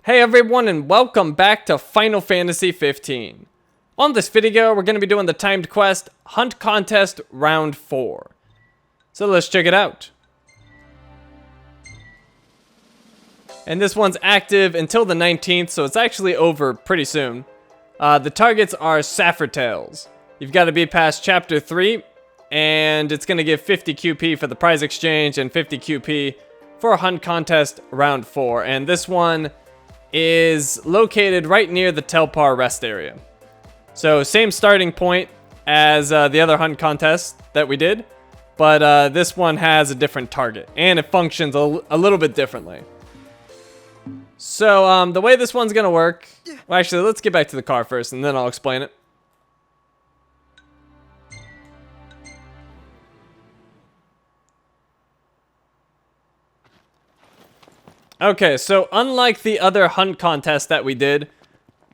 Hey everyone, and welcome back to Final Fantasy 15. On this video, we're going to be doing the timed quest, Hunt Contest Round 4. So let's check it out. And this one's active until the 19th, so it's actually over pretty soon. The targets are Saffron-Tails. You've got to be past Chapter 3, and it's going to give 50 QP for the prize exchange and 50 QP for Hunt Contest Round 4. And this one is located right near the Telpar rest area. So same starting point as the other hunt contest that we did, but this one has a different target and it functions a little bit differently. So the way this one's gonna work, well, actually let's get back to the car first and then I'll explain it. Okay, so unlike the other hunt contest that we did,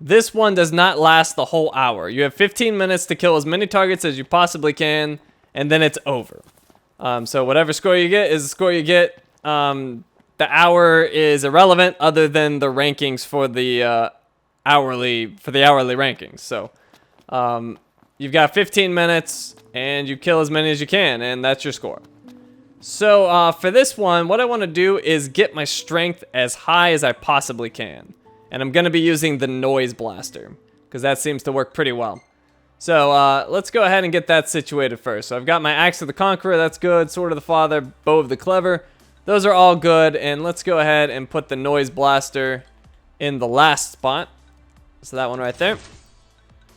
this one does not last the whole hour. You have 15 minutes to kill as many targets as you possibly can, and then it's over. So whatever score you get is the score you get. The hour is irrelevant other than the rankings for the hourly rankings. So you've got 15 minutes and you kill as many as you can, and that's your score. So for this one, what I want to do is get my strength as high as I possibly can. And I'm going to be using the Noise Blaster, because that seems to work pretty well. So let's go ahead and get that situated first. So I've got my Axe of the Conqueror, that's good. Sword of the Father, Bow of the Clever. Those are all good, and let's go ahead and put the Noise Blaster in the last spot. So that one right there.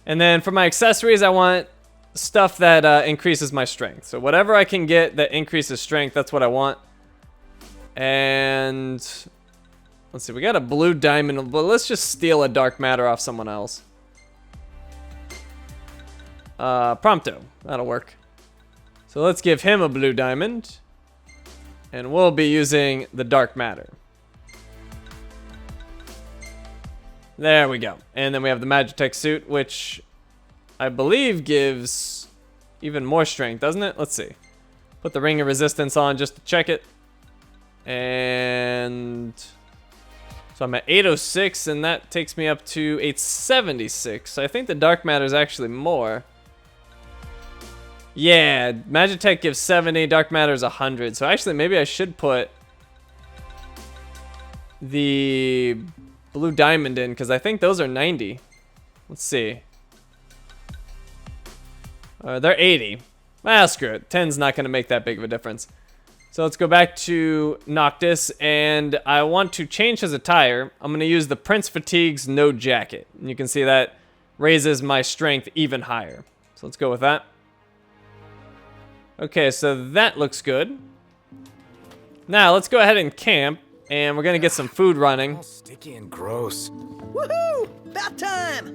And then for my accessories, I want stuff that increases my strength. So whatever I can get that increases strength, that's what I want. And let's see, we got a blue diamond, but let's just steal a dark matter off someone else. Prompto, that'll work. So let's give him a blue diamond, and we'll be using the dark matter. There we go. And then we have the Magitech suit, which I believe gives even more strength, doesn't it? Let's see. Put the ring of resistance on just to check it. And so I'm at 806, and that takes me up to 876. So I think the dark matter is actually more. Yeah, Magitech gives 70, dark matter is 100. So actually, maybe I should put the blue diamond in, because I think those are 90. Let's see. They're 80. Well, screw it. 10's not going to make that big of a difference. So let's go back to Noctis, and I want to change his attire. I'm going to use the Prince Fatigue's No Jacket. And you can see that raises my strength even higher. So let's go with that. Okay, so that looks good. Now let's go ahead and camp, and we're going to get some food running. All sticky and gross. Woohoo! About time!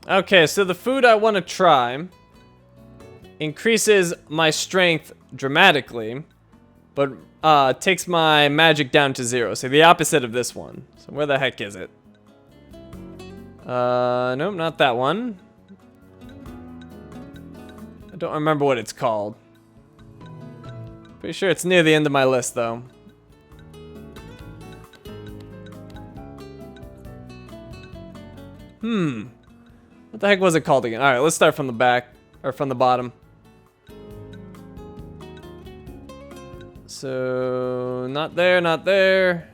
Okay, so the food I want to try increases my strength dramatically, but takes my magic down to 0. So the opposite of this one. So where the heck is it? Nope, not that one. I don't remember what it's called. Pretty sure it's near the end of my list, though. What the heck was it called again? Alright, let's start from the back, or from the bottom. So, not there, not there.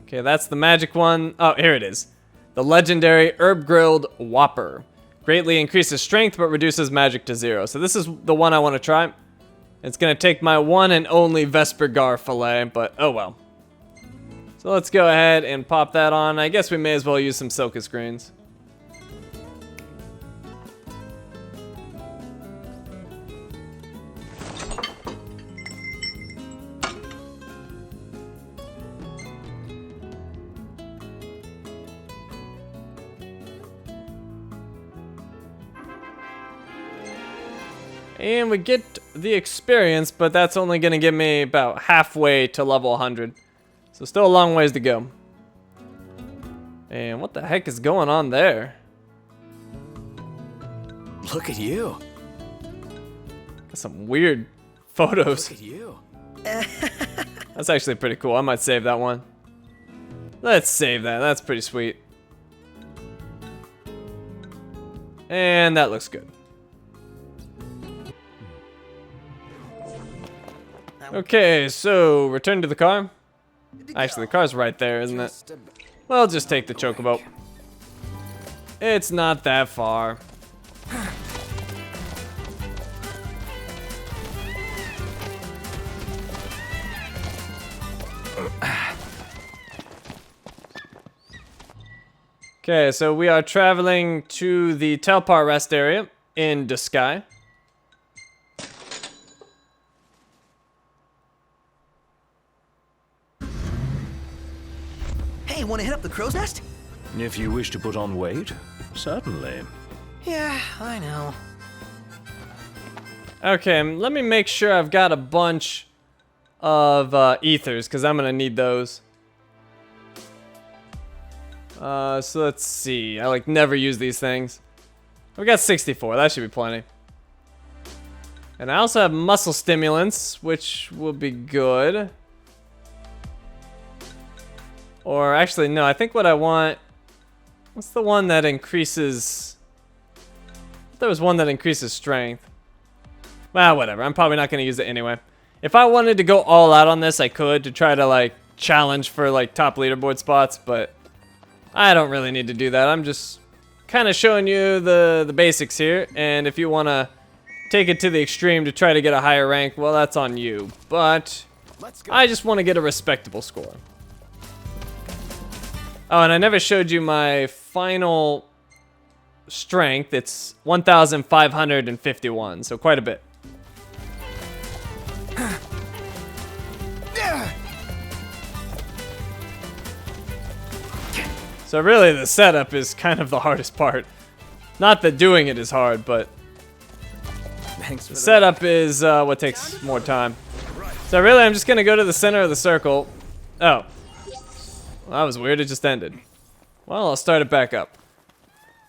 Okay, that's the magic one. Oh, here it is. The legendary Herb Grilled Whopper. Greatly increases strength, but reduces magic to 0. So this is the one I want to try. It's going to take my one and only Vespergar fillet, but oh well. So let's go ahead and pop that on. I guess we may as well use some Silkus greens. And we get the experience, but that's only going to give me about halfway to level 100. So still a long ways to go. And what the heck is going on there? Look at you. Some weird photos. Look at you. That's actually pretty cool. I might save that one. Let's save that. That's pretty sweet. And that looks good. Okay, so return to the car. Actually, the car's right there, isn't it? Well, just take the chocobo. It's not that far. Okay, so we are traveling to the Telpar rest area in Duskai. Hey, wanna hit up the crow's nest? If you wish to put on weight, certainly. Yeah, I know. Okay, let me make sure I've got a bunch of ethers, because I'm going to need those. So let's see. I like never use these things. We got 64. That should be plenty. And I also have muscle stimulants, which will be good. Or actually, no. I think what I want... What's the one that increases... There was one that increases strength. Well, whatever. I'm probably not going to use it anyway. If I wanted to go all out on this, I could to try to like challenge for like top leaderboard spots, but I don't really need to do that. I'm just kind of showing you the basics here, and if you want to take it to the extreme to try to get a higher rank, well, that's on you. But I just want to get a respectable score. Oh, and I never showed you my final strength. It's 1,551, so quite a bit. So really the setup is kind of the hardest part. Not that doing it is hard, but the setup is what takes more time. So really I'm just gonna go to the center of the circle. Oh. Well, that was weird, it just ended. Well, I'll start it back up.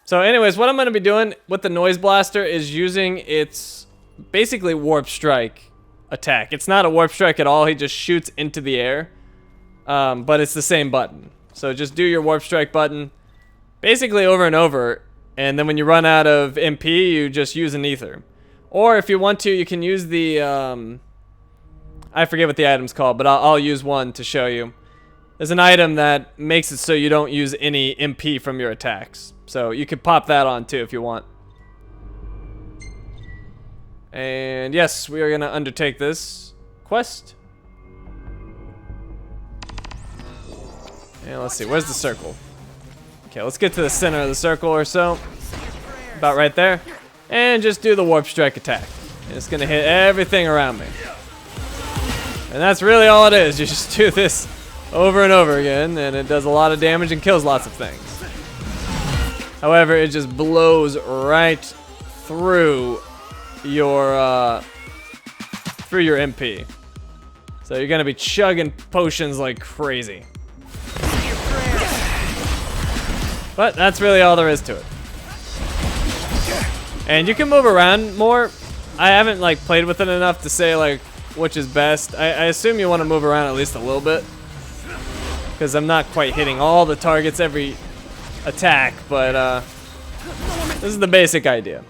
So anyways, what I'm gonna be doing with the Noise Blaster is using its basically Warp Strike attack. It's not a Warp Strike at all, he just shoots into the air. But it's the same button. So just do your Warp Strike button basically over and over, and then when you run out of MP, you just use an ether. Or if you want to, you can use the, I forget what the item's called, but I'll use one to show you. There's an item that makes it so you don't use any MP from your attacks. So you could pop that on too if you want. And yes, we are going to undertake this quest. And let's see, where's the circle? Okay, let's get to the center of the circle or so. About right there. And just do the Warp Strike attack. And it's gonna hit everything around me. And that's really all it is. You just do this over and over again, and it does a lot of damage and kills lots of things. However, it just blows right through your MP. So you're gonna be chugging potions like crazy. But that's really all there is to it. And you can move around more. I haven't like played with it enough to say like which is best. I assume you want to move around at least a little bit, because I'm not quite hitting all the targets every attack, but this is the basic idea.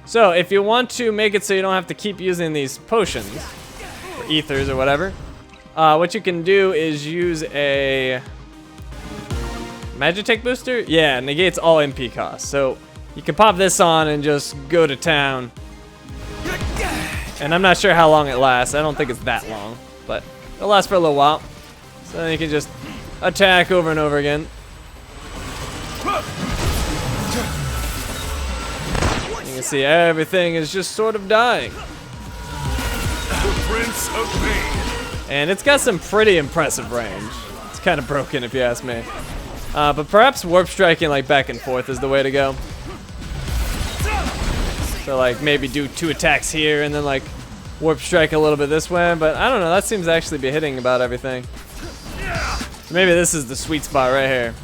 So if you want to make it so you don't have to keep using these potions or ethers or whatever, what you can do is use a Magitech booster? Yeah, negates all MP costs. So you can pop this on and just go to town. And I'm not sure how long it lasts. I don't think it's that long, but it'll last for a little while. So then you can just attack over and over again. You can see everything is just sort of dying. The Prince of Pain. And it's got some pretty impressive range. It's kind of broken if you ask me. But perhaps warp striking like back and forth is the way to go. So like maybe do 2 attacks here and then like warp strike a little bit this way, but I don't know, that seems to actually be hitting about everything. Maybe this is the sweet spot right here.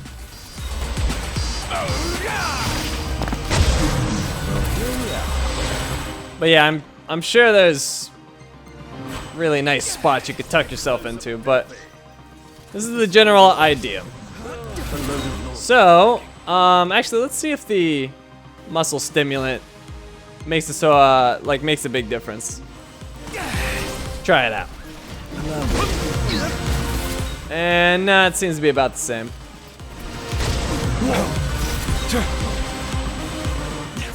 But yeah, I'm sure there's really nice spots you could tuck yourself into, but this is the general idea. So, actually, let's see if the muscle stimulant makes it so, like, makes a big difference. Try it out. And it seems to be about the same.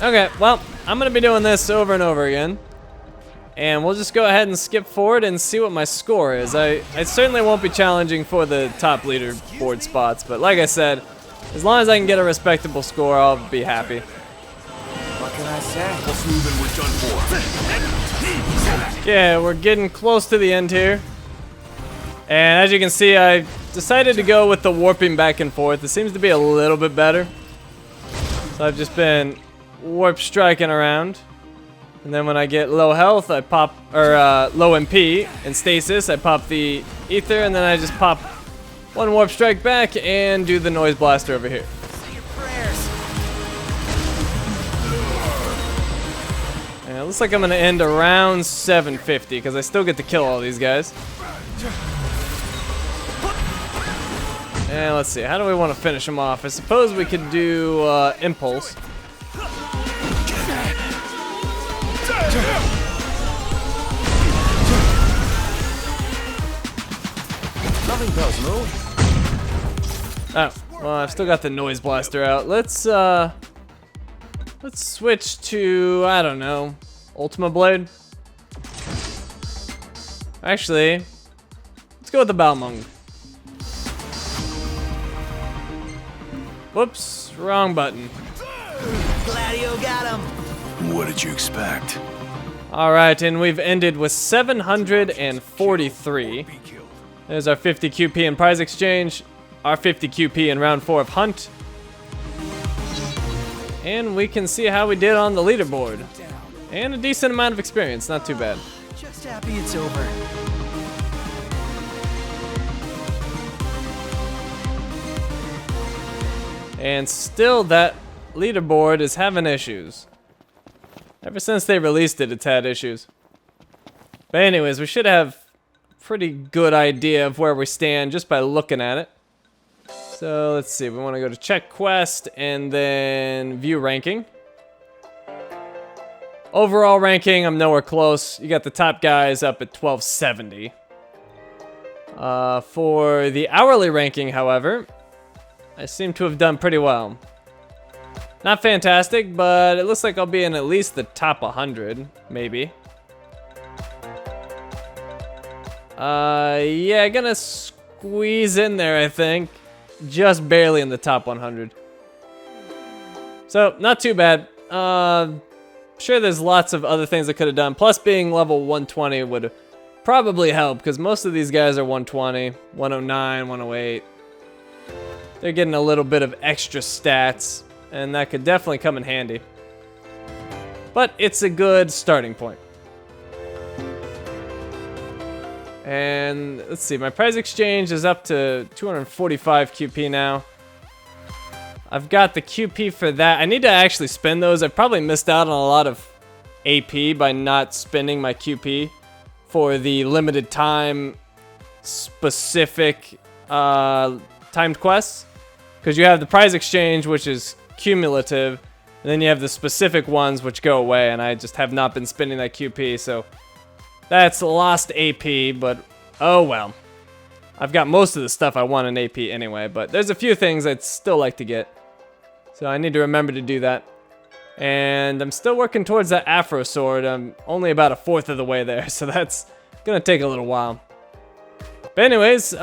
Okay, well, I'm gonna be doing this over and over again. And we'll just go ahead and skip forward and see what my score is. I certainly won't be challenging for the top leaderboard spots, but like I said, as long as I can get a respectable score, I'll be happy. What can I say? Let's move and we're done for. Yeah, we're getting close to the end here. And as you can see, I decided to go with the warping back and forth. It seems to be a little bit better. So I've just been warp striking around. And then when I get low health, I pop, or low MP and stasis, I pop the ether, and then I just pop one warp strike back and do the noise blaster over here. Say your prayers. And it looks like I'm gonna end around 750 because I still get to kill all these guys. And let's see, how do we want to finish them off? I suppose we could do impulse. Nothing does move. Oh, well, I've still got the noise blaster out. Let's switch to, I don't know, Ultima Blade. Actually, let's go with the Balmung. Whoops, wrong button. Gladio got him. What did you expect? All right, and we've ended with 743. There's our 50 QP in prize exchange, our 50 QP in round 4 of Hunt. And we can see how we did on the leaderboard. And a decent amount of experience, not too bad. Just happy it's over. And still that leaderboard is having issues. Ever since they released it, it's had issues. But anyways, we should have a pretty good idea of where we stand just by looking at it. So let's see, we want to go to check quest and then view ranking. Overall ranking, I'm nowhere close. You got the top guys up at 1270. For the hourly ranking, however, I seem to have done pretty well. Not fantastic, but it looks like I'll be in at least the top 100, maybe. Yeah, gonna squeeze in there, I think. Just barely in the top 100. So, not too bad. Sure, there's lots of other things I could have done. Plus, being level 120 would probably help, because most of these guys are 120, 109, 108. They're getting a little bit of extra stats, and that could definitely come in handy. But it's a good starting point. And let's see, my prize exchange is up to 245 QP now. I've got the QP for that. I need to actually spend those. I've probably missed out on a lot of AP by not spending my QP for the limited time specific timed quests. Because you have the prize exchange, which is cumulative, and then you have the specific ones which go away, and I just have not been spending that QP, so that's lost AP, but oh well. I've got most of the stuff I want in AP anyway, but there's a few things I'd still like to get. So I need to remember to do that. And I'm still working towards that Afro sword. I'm only about a fourth of the way there, so that's gonna take a little while. But anyways,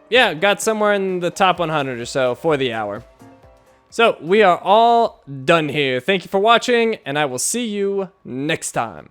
yeah, got somewhere in the top 100 or so for the hour. So we are all done here. Thank you for watching, and I will see you next time.